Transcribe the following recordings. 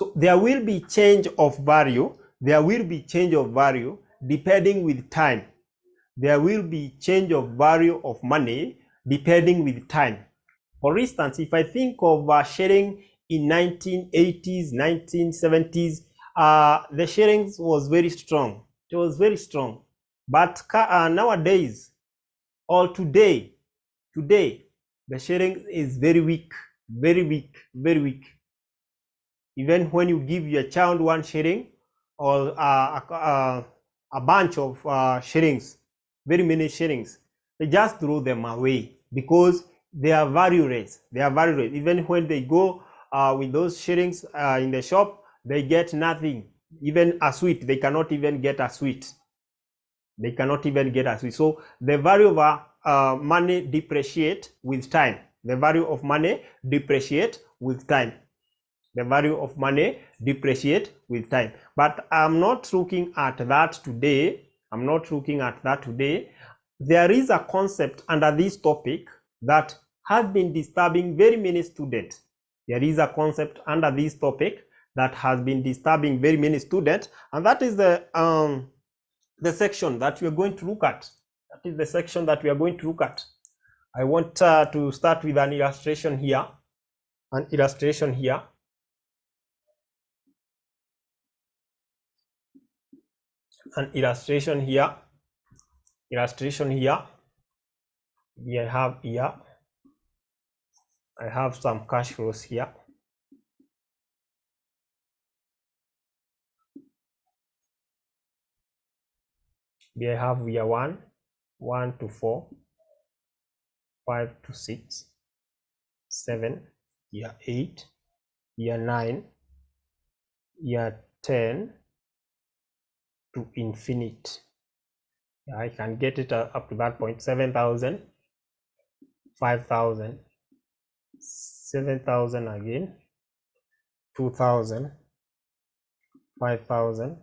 So there will be change of value. There will be change of value depending with time. There will be change of value of money depending with time. For instance, if I think of sharing in 1980s, 1970s, the sharing was very strong. It was very strong. But nowadays, or today, the sharing is very weak, very weak, very weak. Even when you give your child one shilling or a bunch of shillings, very many shillings, they just throw them away because they are value rates. They are value rates. Even when they go with those shillings in the shop, they get nothing. Even a sweet, they cannot even get a sweet. They cannot even get a sweet. So the value of money depreciate with time. The value of money depreciate with time. The value of money depreciate with time. But I'm not looking at that today. I'm not looking at that today. There is a concept under this topic that has been disturbing very many students. There is a concept under this topic that has been disturbing very many students, and that is the section that we are going to look at. That is the section that we are going to look at. I want to start with an illustration here. An illustration here. An illustration here. Illustration here. I have here. I have some cash flows here. Here I have year 1, 1 to 4, 5 to 6, 7, year 8, year 9, year 10 to infinite. I can get it up to that point. 7,000, 5,000, 7,000 again, 2,000, 5,000,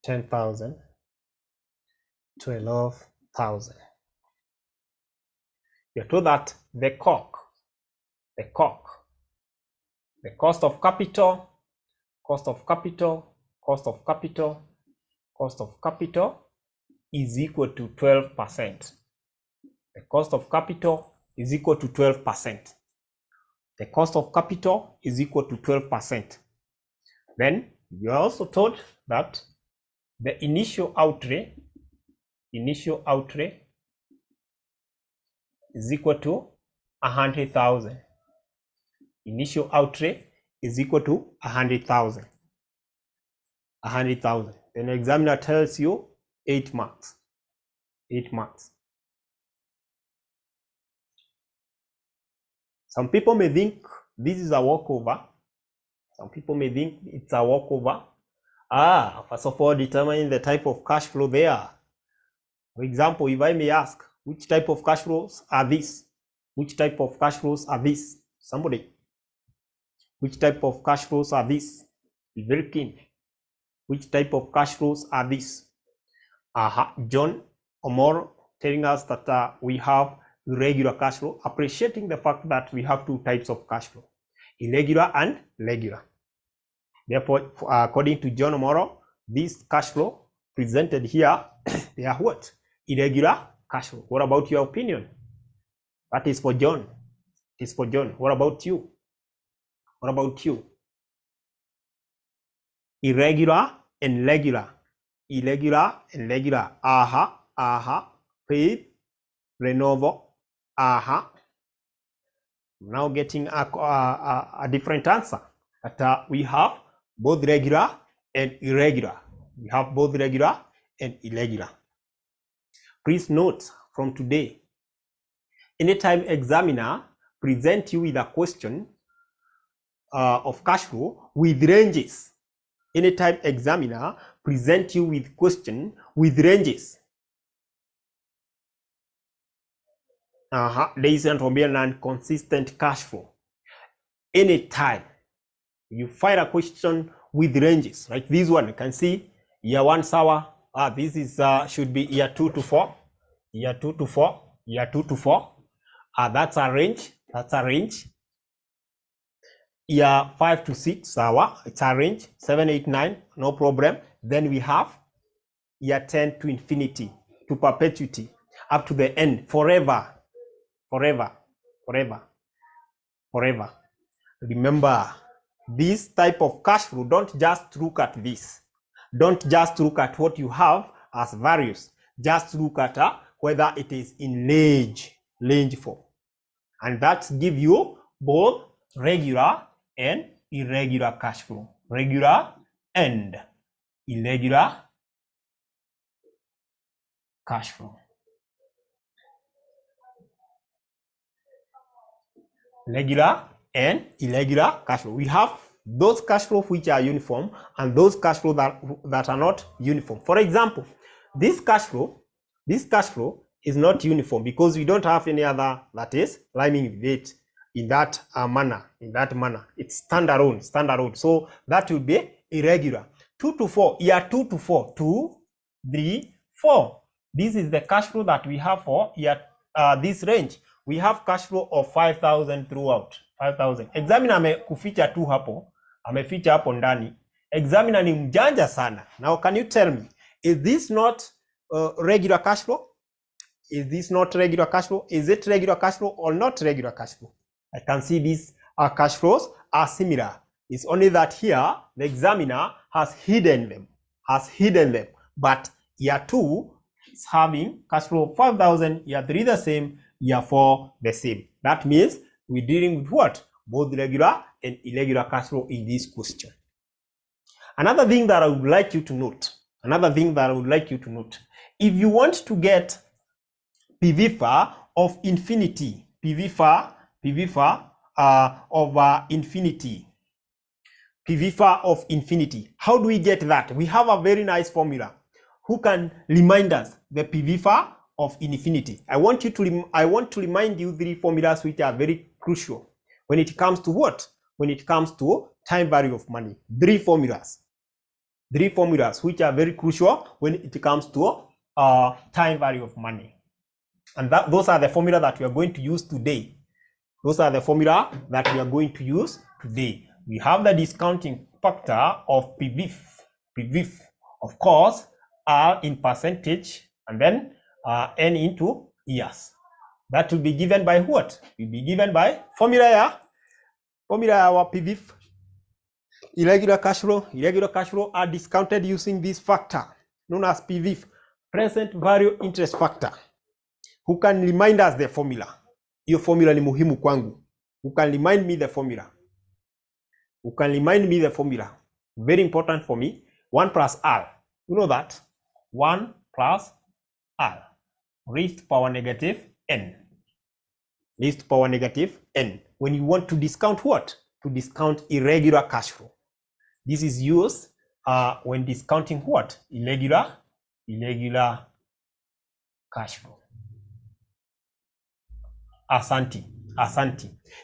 10,000, 12,000. You're told that the cost of capital is equal to 12%. The cost of capital is equal to 12%. The cost of capital is equal to 12%. Then you are also told that the initial outlay is equal to 100,000. Initial outlay is equal to 100,000. 100,000. Then the examiner tells you 8 marks. 8 marks. Some people may think this is a walkover. Some people may think it's a walkover. First of all, determining the type of cash flow there. For example, if I may ask, which type of cash flows are these? Which type of cash flows are these? Somebody. Which type of cash flows are these? Be very keen. Which type of cash flows are these? John Omoro telling us that we have irregular cash flow, appreciating the fact that we have two types of cash flow, irregular and regular. Therefore, according to John Omoro, this cash flow presented here, they are what? Irregular cash flow. What about your opinion? That is for John. It is for John. What about you? What about you? Irregular and regular. Irregular and regular. Paid, renewable. Now getting a different answer. That we have both regular and irregular. We have both regular and irregular. Please note from today, anytime examiner present you with a question of cash flow with ranges, anytime examiner present you with question with ranges, there is an consistent cash flow. Anytime you find a question with ranges, like this one, you can see year 1 sour. This is should be year 2 to 4, year 2 to 4, year 2 to 4. That's a range. That's a range. year 5 to 6, it's a range, 7, 8, 9, no problem. Then we have year 10 to infinity, to perpetuity, up to the end, forever, forever, forever, forever. Remember, this type of cash flow, don't just look at this. Don't just look at what you have as values. Just look at whether it is in range form. And that gives you both regular and irregular cash flow. Regular and irregular cash flow. Regular and irregular cash flow. We have those cash flow which are uniform and those cash flow that are not uniform. For example, this cash flow is not uniform because we don't have any other that is rhyming with it in that manner. It's standalone. So that will be irregular. 2 to 4, year 2 to 4, 2, 3, 4. This is the cash flow that we have for year this range. We have cash flow of 5,000 throughout. 5,000. Examiner amekuficha tu hapo, ameficha hapo ndani. Examiner ni mjanja sana. Now can you tell me, is this not regular cash flow? Is this not regular cash flow? Is it regular cash flow or not regular cash flow? I can see these cash flows are similar. It's only that here the examiner has hidden them. But year 2 is having cash flow of 5,000, year 3 the same, year 4 the same. That means we're dealing with what? Both regular and irregular cash flow in this question. Another thing that I would like you to note, if you want to get PVFA of infinity, PVFA of infinity, how do we get that? We have a very nice formula. Who can remind us the PVFA of infinity? I want to remind you 3 formulas which are very crucial when it comes to what? When it comes to time value of money. 3 formulas which are very crucial when it comes to time value of money. And those are the formula that we are going to use today. We have the discounting factor of PVF, of course, R in percentage, and then N into years. That will be given by what? Will be given by formula our PVF. Irregular cash flow are discounted using this factor known as PVF, present value interest factor. Who can remind us the formula? Hiyo formula ni muhimu kwangu. Who can remind me the formula? Very important for me. 1 plus R. You know that? 1 plus R raised to power negative N. When you want to discount what? To discount irregular cash flow. This is used when discounting what? Irregular cash flow. Asante.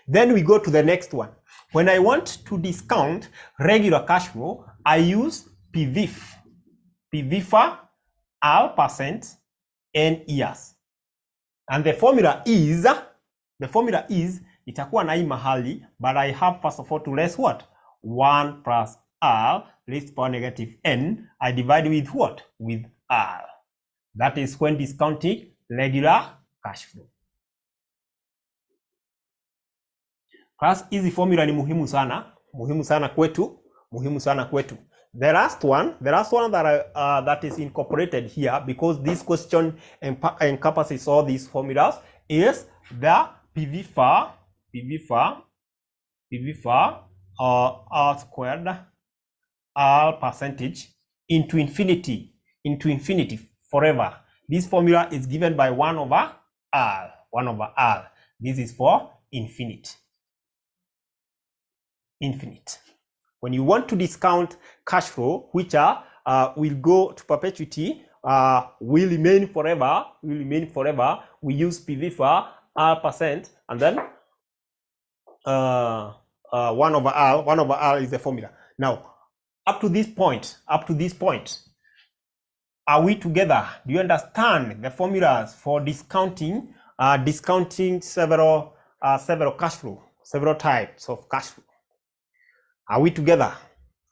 Then we go to the next one. When I want to discount regular cash flow, I use PVF. PVFA, R percent, N years. And the formula is itakuwa na hii mahali, but I have first of all to raise what? 1 plus R raised to power negative N. I divide with what? With R. That is when discounting regular cash flow. Class, hizi formula ni muhimu sana kwetu. The last one that is incorporated here, because this question encompasses all these formulas, is the PVFA R squared, R percentage into infinity forever. This formula is given by 1 over R. This is for infinite. When you want to discount cash flow, which will go to perpetuity, will remain forever, we use PVFA R percent, and then 1 over R is the formula. Now, up to this point, are we together? Do you understand the formulas for discounting several cash flow, several types of cash flow? Are we together?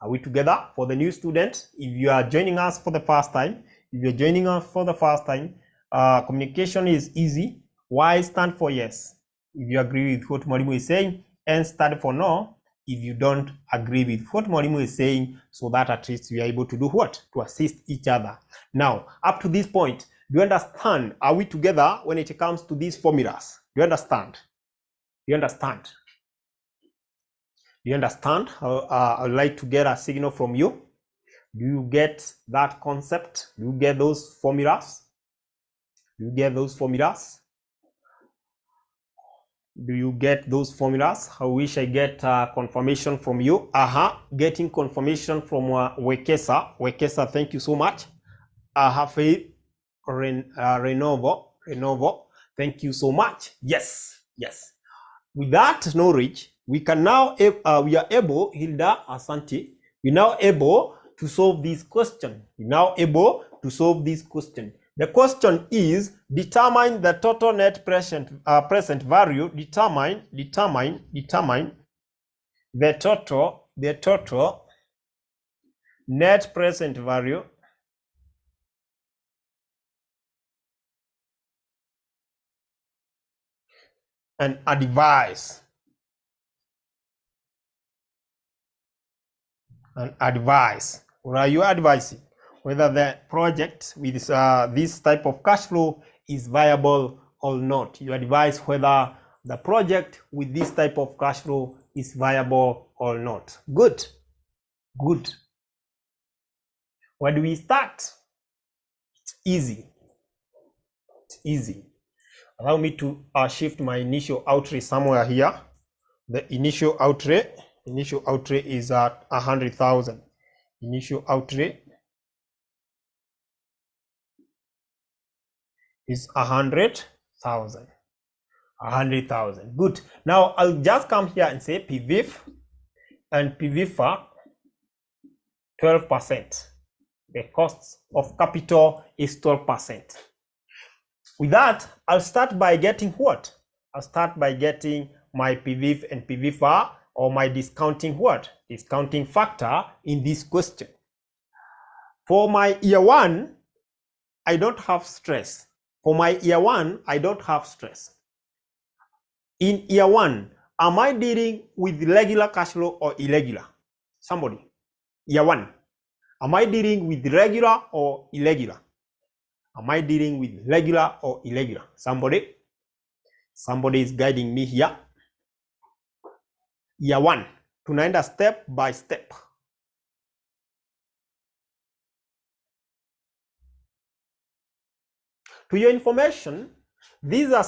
Are we together? For the new students, if you are joining us for the first time, communication is easy. Y stand for yes, if you agree with what Mwalimu is saying, and stand for no, if you don't agree with what Mwalimu is saying, so that at least we are able to do what? To assist each other. Now, up to this point, do you understand? Are we together when it comes to these formulas? Do you understand? Do you understand? Do you understand? I'd like to get a signal from you. Do you get that concept? Do you get those formulas? Do you get those formulas? Do you get those formulas? I wish I get confirmation from you. Getting confirmation from Wekesa. Wekesa, thank you so much. Faith Renovo, thank you so much. Yes. With that knowledge, we can now we are able, Hilda Asante, we're now able to solve this question. The question is, determine the total net present value. Determine the total net present value and advise. What are you advising? Whether the project with this type of cash flow is viable or not. You advise whether the project with this type of cash flow is viable or not. Good. Where do we start? It's easy. Allow me to shift my initial outlay somewhere here. The initial outlay is at 100,000. Initial outlay is 100,000. Good. Now I'll just come here and say PVIF and PVIFA 12%. The cost of capital is 12%. With that, I'll start by getting what? I'll start by getting my PVIF and PVIFA, or my discounting what? Discounting factor in this question. For my year one, I don't have stress. In year one, am I dealing with regular cash flow or irregular? Somebody. Year one. Am I dealing with regular or irregular? Somebody is guiding me here. Year one. Tunaenda step by step. To your information, these are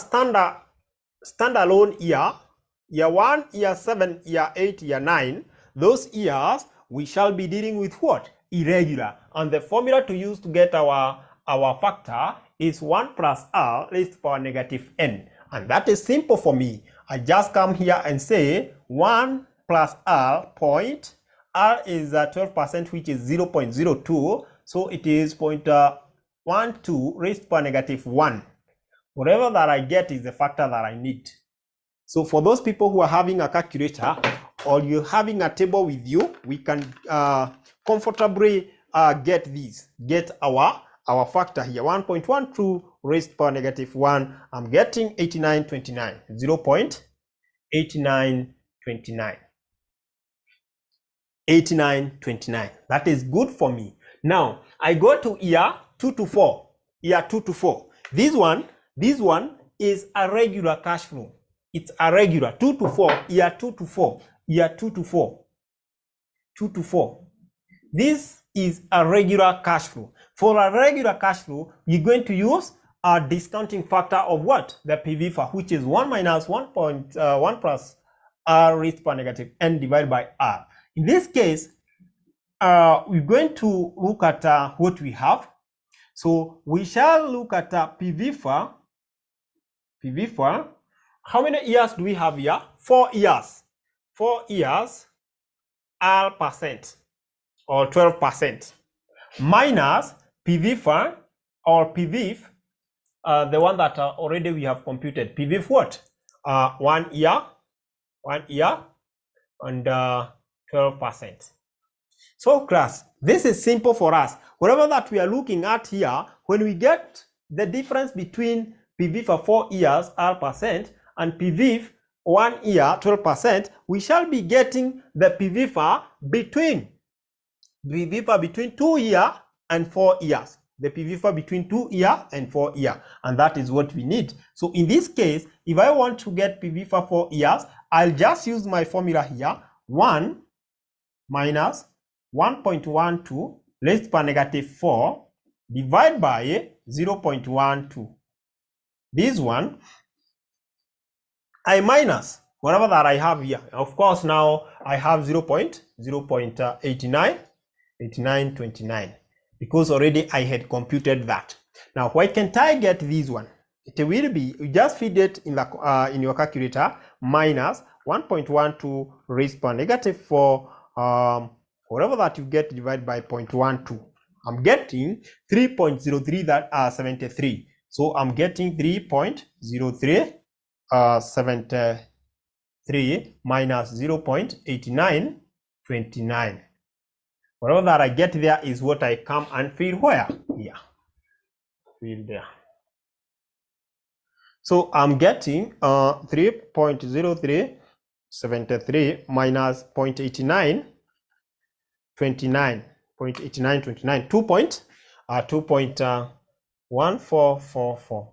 standalone year 1, year 7, year 8, year 9. Those years we shall be dealing with what? Irregular. And the formula to use to get our factor is 1 plus r raised to the power negative n. And that is simple for me. I just come here and say 1 plus r point. R is 12%, which is 0.02. So it is 0.12 raised to the power negative 1. Whatever that I get is the factor that I need. So for those people who are having a calculator or you're having a table with you, we can comfortably get our factor here. 1.12 raised to the power negative 1. I'm getting 8929. 0.8929. 8929. That is good for me. Now I go to year 2 to 4. This one is a regular cash flow. It's a regular 2 to 4. Year 2 to 4. 2 to 4. This is a regular cash flow. For a regular cash flow, you're going to use a discounting factor of what? The PVIFA, which is 1 minus 1.1 plus r raised to the power negative n divided by r. In this case, we're going to look at what we have. So we shall look at PVIFA. How many years do we have here? 4 years. 4 years, r percent or 12%, minus PVIFA or PVIF, the one that already we have computed. PVIF what? 1 year and 12%. So class, this is simple for us. Whatever that we are looking at here, when we get the difference between PV for 4 years, R% and PV 1 year, 12%, we shall be getting the PV for between 2 years and 4 years. The PV for between 2 years and 4 years. And that is what we need. So in this case, if I want to get PV for 4 years, I'll just use my formula here. 1 minus 1.12 raised to power negative 4 divided by 0.12. This one, I minus whatever that I have here. Of course, now I have 0.8929 because already I had computed that. Now, why can't I get this one? It will be, you just feed it in the in your calculator, minus 1.12 raised to power negative 4, whatever that you get divided by 0.12. I'm getting 3.03 that are 73. So I'm getting 3.0373 minus 0.8929. Whatever that I get there is what I come and fill where? Here. Fill there. So I'm getting 3.0373 minus 0.8929. 2.1444.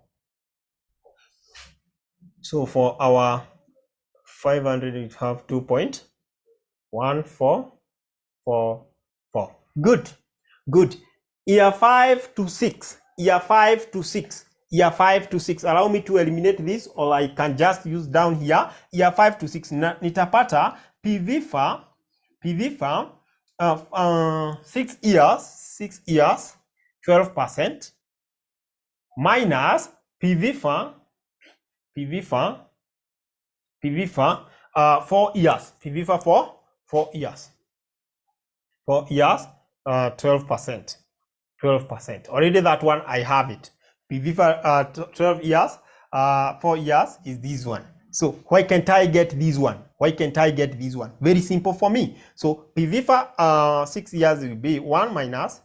So for our 500 we have 2.1444. Good. Year 5 to 6. Allow me to eliminate this, or I can just use down here. Year 5 to 6 nitapata PV for 6 years 12% minus PV for 4 years. PV for 4 years. 4 years 12%. Already that one I have it. PV for 12 years 4 years is this one. So why can't I get this one? Very simple for me. So PV for 6 years will be 1 minus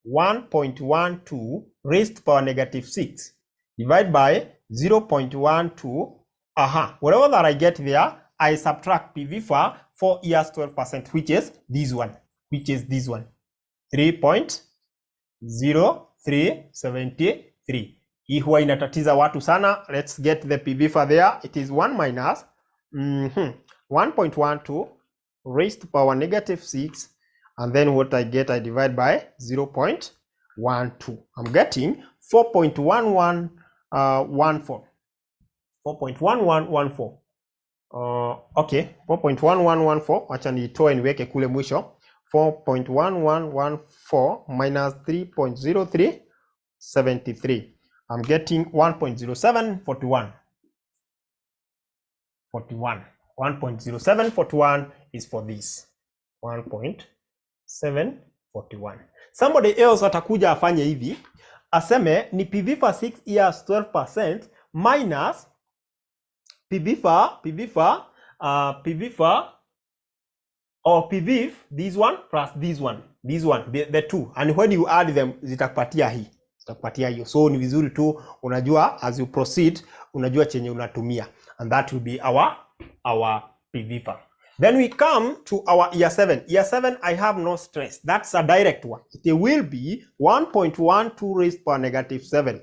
1.12 raised to power negative 6 divided by 0.12. Whatever that I get there, I subtract PV for 4 years 12%, which is this one. 3.0373. Hii huwa inatatiza watu sana. Let's get the PV for there. It is 1 minus 1.12 raised to power negative 6, and then what I get, I divide by 0.12. I'm getting 4.1114. 4.1114. Okay, 4.1114. Wacha nitoe niweke kule mwisho. 4.1114 minus 3.0373. I'm getting 1.0741. 1.0741 is for this. 1.741. Somebody else atakuja afanye hivi, aseme ni PV for 6 years 12% minus PV this one plus this one, the two, and when you add them zitakupatia hii. So ni vizuri tu unajua as you proceed, unajua chenye unatumia, and that will be our PV. Then we come to our year 7. Year 7, I have no stress. That's a direct one. It will be 1.12 raised to power negative 7.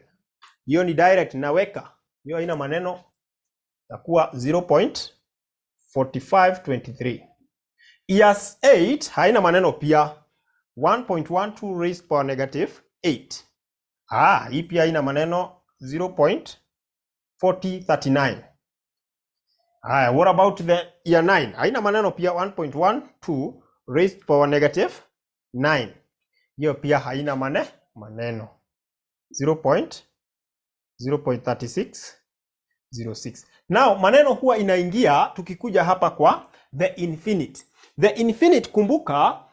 Hiyo ni direct, naweka hiyo haina maneno, takuwa 0.4523. Year 8 haina maneno pia, 1.12 raised to power negative 8. Hii pia haina maneno, 0.4039. What about the year 9? Haina maneno pia, 1.12 raised to power negative 9. Hiyo pia haina maneno, 0.3606. Now maneno huwa inaingia tukikuja hapa kwa the infinite. The infinite, kumbuka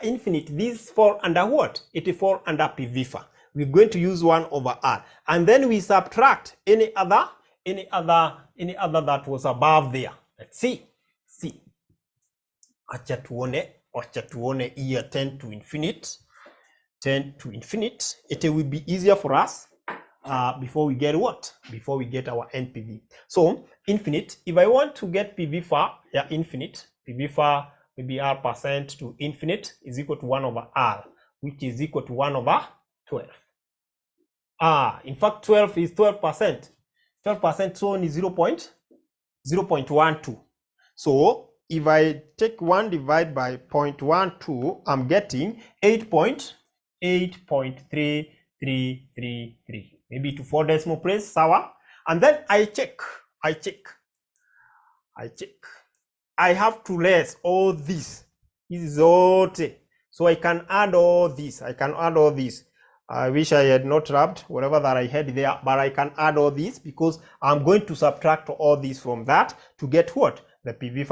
infinite, this fall under what? It fall under PV. We're going to use 1 over R, and then we subtract any other that was above there. Let's see. acha tuone here 10 to infinite. 10 to infinite. It will be easier for us before we get what? Before we get our NPV. So infinite, if I want to get PV far, yeah, infinite, PV far maybe R percent to infinite is equal to 1 over R, which is equal to 1 over 12. In fact, 12 is 12%. 12% so is 0.12. So if I take 1 divided by 0.12, I'm getting 8.33333. Maybe to 4 decimal place, sawa. And then I check. I have to less all this. This is all. So I can add all this. I wish I had not wrapped whatever that I had there, but I can add all this because I'm going to subtract all this from that to get what? The PV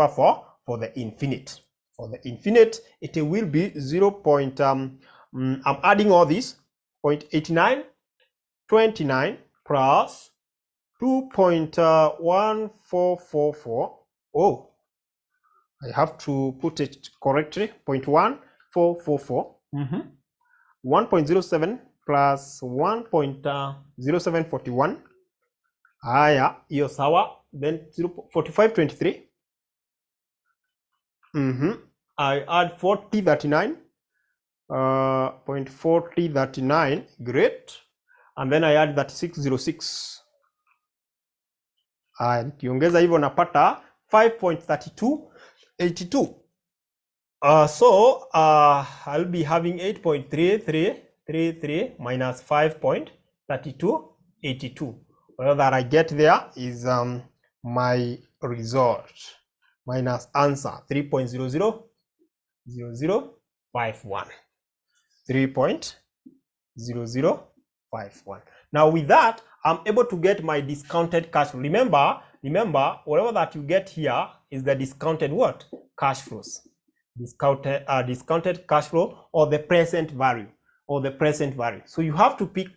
for the infinite. For the infinite, it will be 0. I'm adding all this 0.8929 plus 2.1444. Oh, I have to put it correctly. 0.1444. 1.07 plus 1.0741. Haya, hiyo sawa. Then 0.4523. I add 4039. 0.4039. Great. And then I add that 606. Nikiongeza hivyo napata 5.3282. So I'll be having 8.3333 minus 5.3282. Well, that I get there is my result minus answer 3.000051. 3.0051. Now with that, I'm able to get my discounted cash flow. Remember, whatever that you get here is the discounted what? Cash flows. Discounted cash flow or the present value. So you have to pick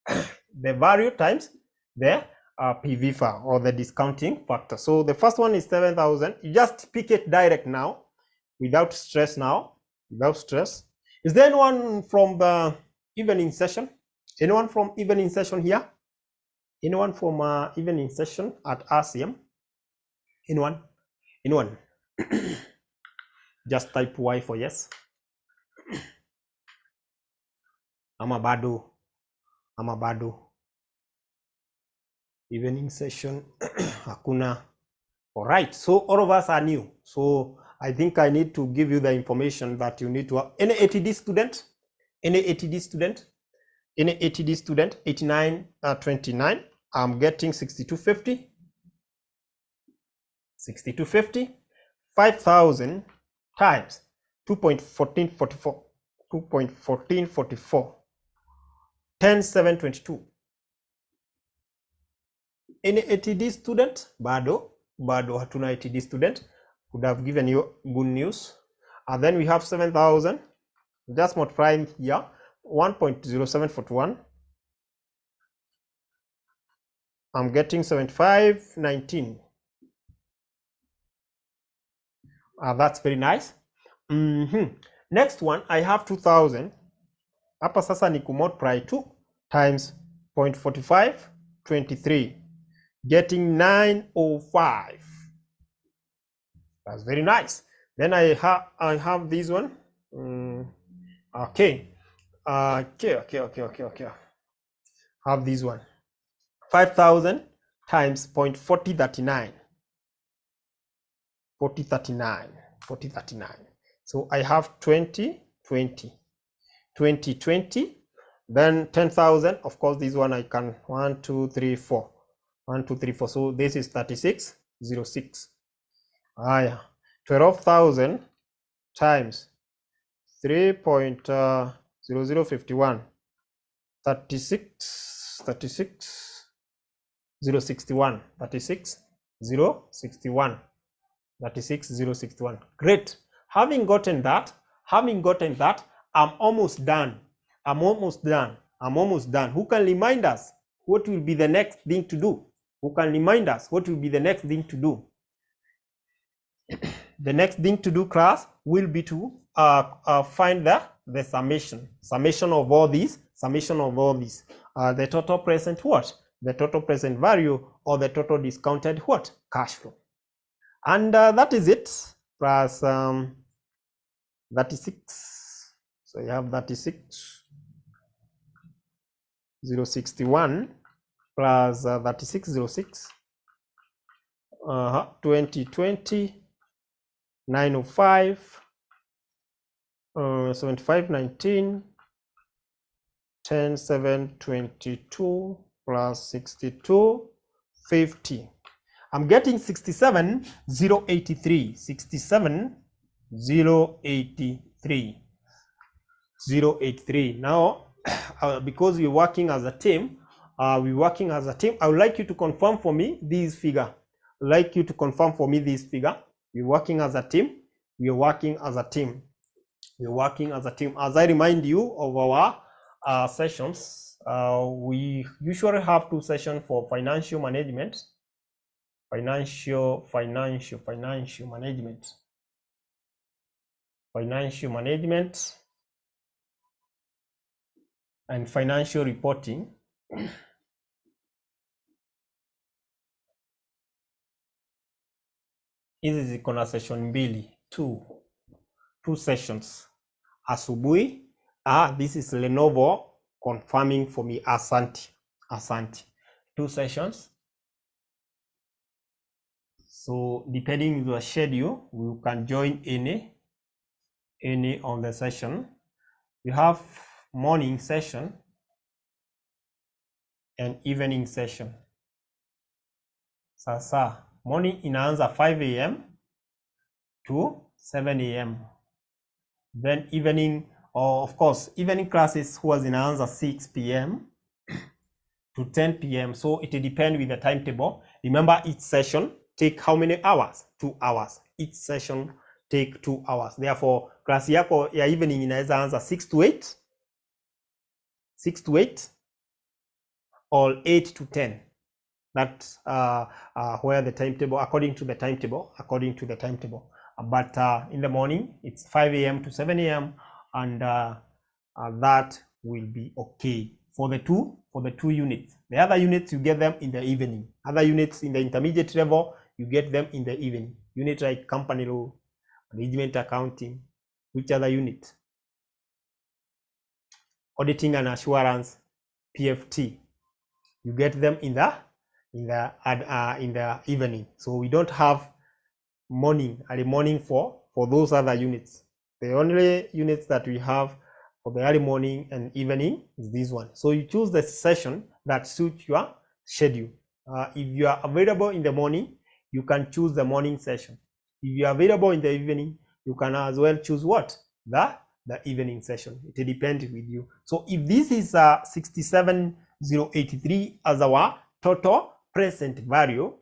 the value times the PV far or the discounting factor. So the first one is 7,000. You just pick it direct now without stress Is there anyone from the evening session? Anyone from evening session here? Anyone from evening session at RCM? Anyone? Just type Y for yes. Ama bado. Evening session. Hakuna. All right. So all of us are new. So I think I need to give you the information that you need to have. Any ATD student? 8929. I'm getting 6250. 5,000 times 2.1444. 10,722. Any ATD student? Bado hatuna ATD student. Could have given you good news. And then we have 7,000. Just multiplying here. 1.0741. I'm getting 7519. That's very nice. Next one, I have 2,000. Hapa sasa ni kumultiply 2 times 0.4523, getting 905. That's very nice. Then I have this one. Okay. Have this one. 5,000 times 0.4039. 4039. So I have 20. Then 10,000. Of course, this one I can 1, 2, 3, 4. 1, 2, 3, 4. So this is 3606. 12,000 times 3.0051. 36061. 36061. Great. Having gotten that, I'm almost done. Who can remind us what will be the next thing to do? the next thing to do, class, will be to find the summation of all these, the total present what? The total present value, or the total discounted what? Cash flow. And that is it, plus 36. So you have 36, 061 plus 3606, 2020, 905, 7519, 10722 plus 6250. I'm getting 67083. 67083. Now, because we're working as a team, I would like you to confirm for me this figure. We're working as a team. As I remind you of our sessions, we usually have 2 sessions for financial management. Financial management and financial reporting. Hizi ziko na session mbili, two sessions. Asubuhi, this is Lenovo confirming for me. Asante. 2 sessions. So depending on your schedule, you can join any on the session. You have morning session and evening session. Sasa morning inaanza 5 a.m. to 7 a.m. Then evening, of course, evening classes huwa zinaanza 6 p.m. to 10 p.m. So it depends with the timetable. Remember, each session take how many hours? 2 hours. Each session take 2 hours. Therefore, class yako ya evening inaweza anza 6 to 8 or 8 to 10. That's where the timetable, according to the timetable. But in the morning, it's 5 a.m. to 7 a.m. and that will be okay for the two units. The other units, you get them in the evening. Other units in the intermediate level, you get them in the evening. Unit like company law, management accounting. Which other unit? Auditing and assurance, PFT. You get them in the evening. So we don't have early morning for those other units. The only units that we have for the early morning and evening is this one. So you choose the session that suits your schedule. If you are available in the morning, you can choose the morning session. If you are available in the evening, you can as well choose what? The evening session. It depends with you. So if this is 67083 as our total present value,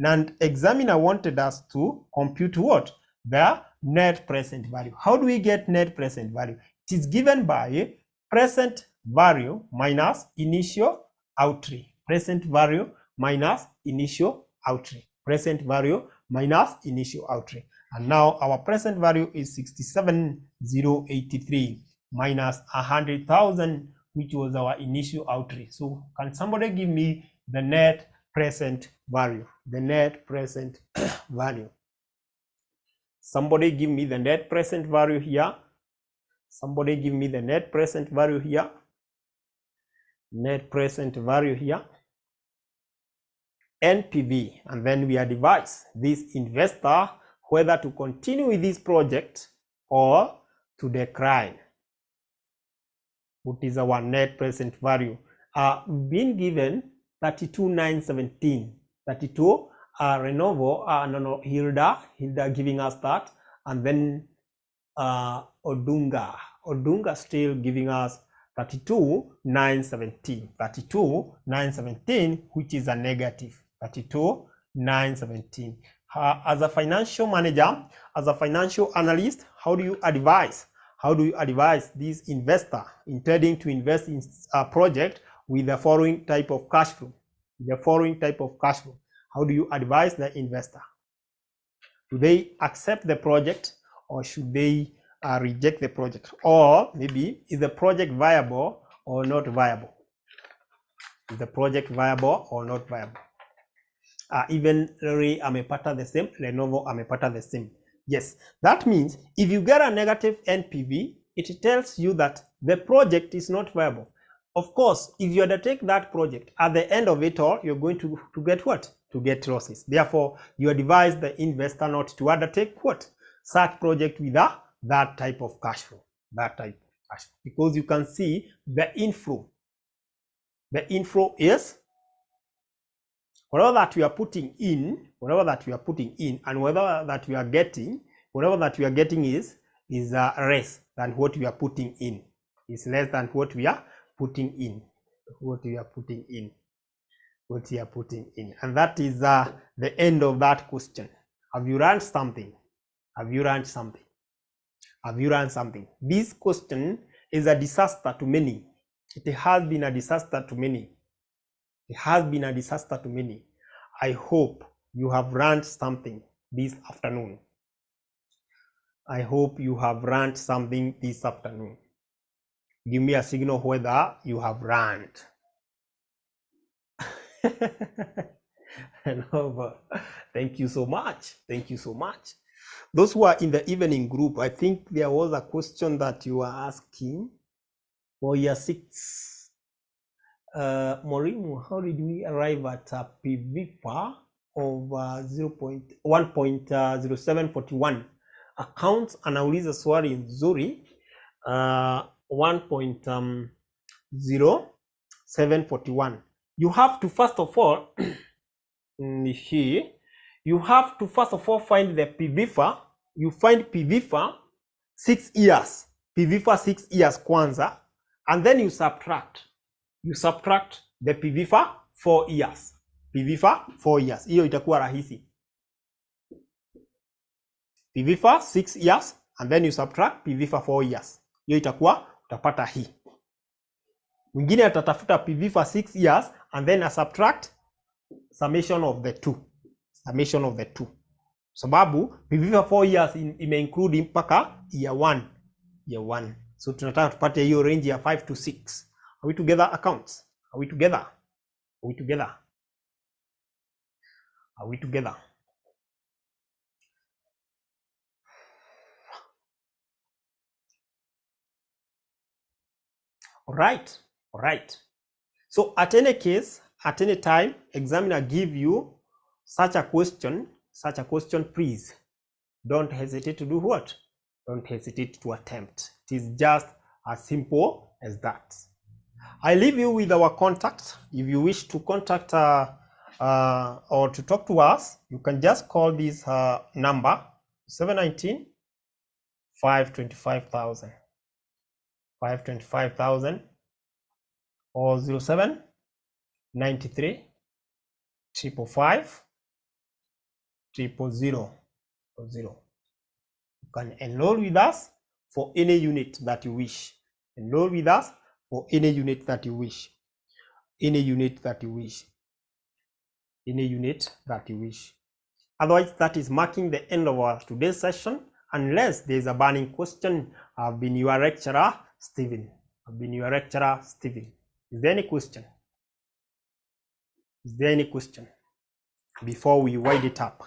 and examiner wanted us to compute what? The net present value. How do we get net present value? It is given by present value minus initial outlay. Present value minus initial outlay. And now our present value is 67083 minus 100,000, which was our initial outlay. So can somebody give me the net present value? Somebody give me the net present value here. Net present value here. NPV, and then we advise this investor whether to continue with this project or to decline. What is our net present value? We've been given 32,917. 32 Renovo, Hilda giving us that, and then Odunga still giving us 32,917, which is a negative. 32,917. As a financial manager, as a financial analyst, how do you advise this investor intending to invest in a project with the following type of cash flow? How do you advise the investor? Do they accept the project, or should they reject the project? Or maybe, is the project viable or not viable? Is the project viable or not viable? Even Ray amepata the same, Lenovo amepata the same. Yes, that means if you get a negative NPV, it tells you that the project is not viable. Of course, if you undertake that project, at the end of it all, you're going to get what? To get losses. Therefore, you advise the investor not to undertake what? Such project with that type of cash flow. That type of cash flow. Because you can see the inflow. The inflow is whatever that we are putting in, and whatever that we are getting, whatever that we are getting is less than what we are putting in. Is less than what we are putting in. And that is the end of that question. Have you learned something? This question is a disaster to many. It has been a disaster to many. I hope you have learned something this afternoon. Give me a signal whether you have learned. Thank you so much. Those who are in the evening group, I think there was a question that you were asking for year 6. Morimu, how did we arrive at a PVPA of 1.0741? Accounts anauliza swali nzuri. 1.0741. You have to first of all find the PVPA. You find PVPA 6 years. PVPA 6 years kwanza, and then you subtract the PVPA 4 years. Hiyo itakuwa rahisi. PVPA 6 years and then you subtract PVPA 4 years. Hiyo itakuwa, utapata hii. Mwingine atatafuta PVPA 6 years and then a subtract summation of the two. Sababu PVPA 4 years ime include mpaka year 1. So tunataka tupate hiyo range ya 5 to 6. Are we together, accounts? Are we together? All right. So at any case, at any time, examiner give you such a question, please don't hesitate to do what? Don't hesitate to attempt. It is just as simple as that. I leave you with our contact. If you wish to contact or to talk to us, you can just call this number 719 525,000 or 07 93 555 000. You can enroll with us for any unit that you wish. Any unit that you wish. Otherwise, that is marking the end of our today's session. Unless there is a burning question, I've been your lecturer, Stephen. Is there any question? Before we wind it up?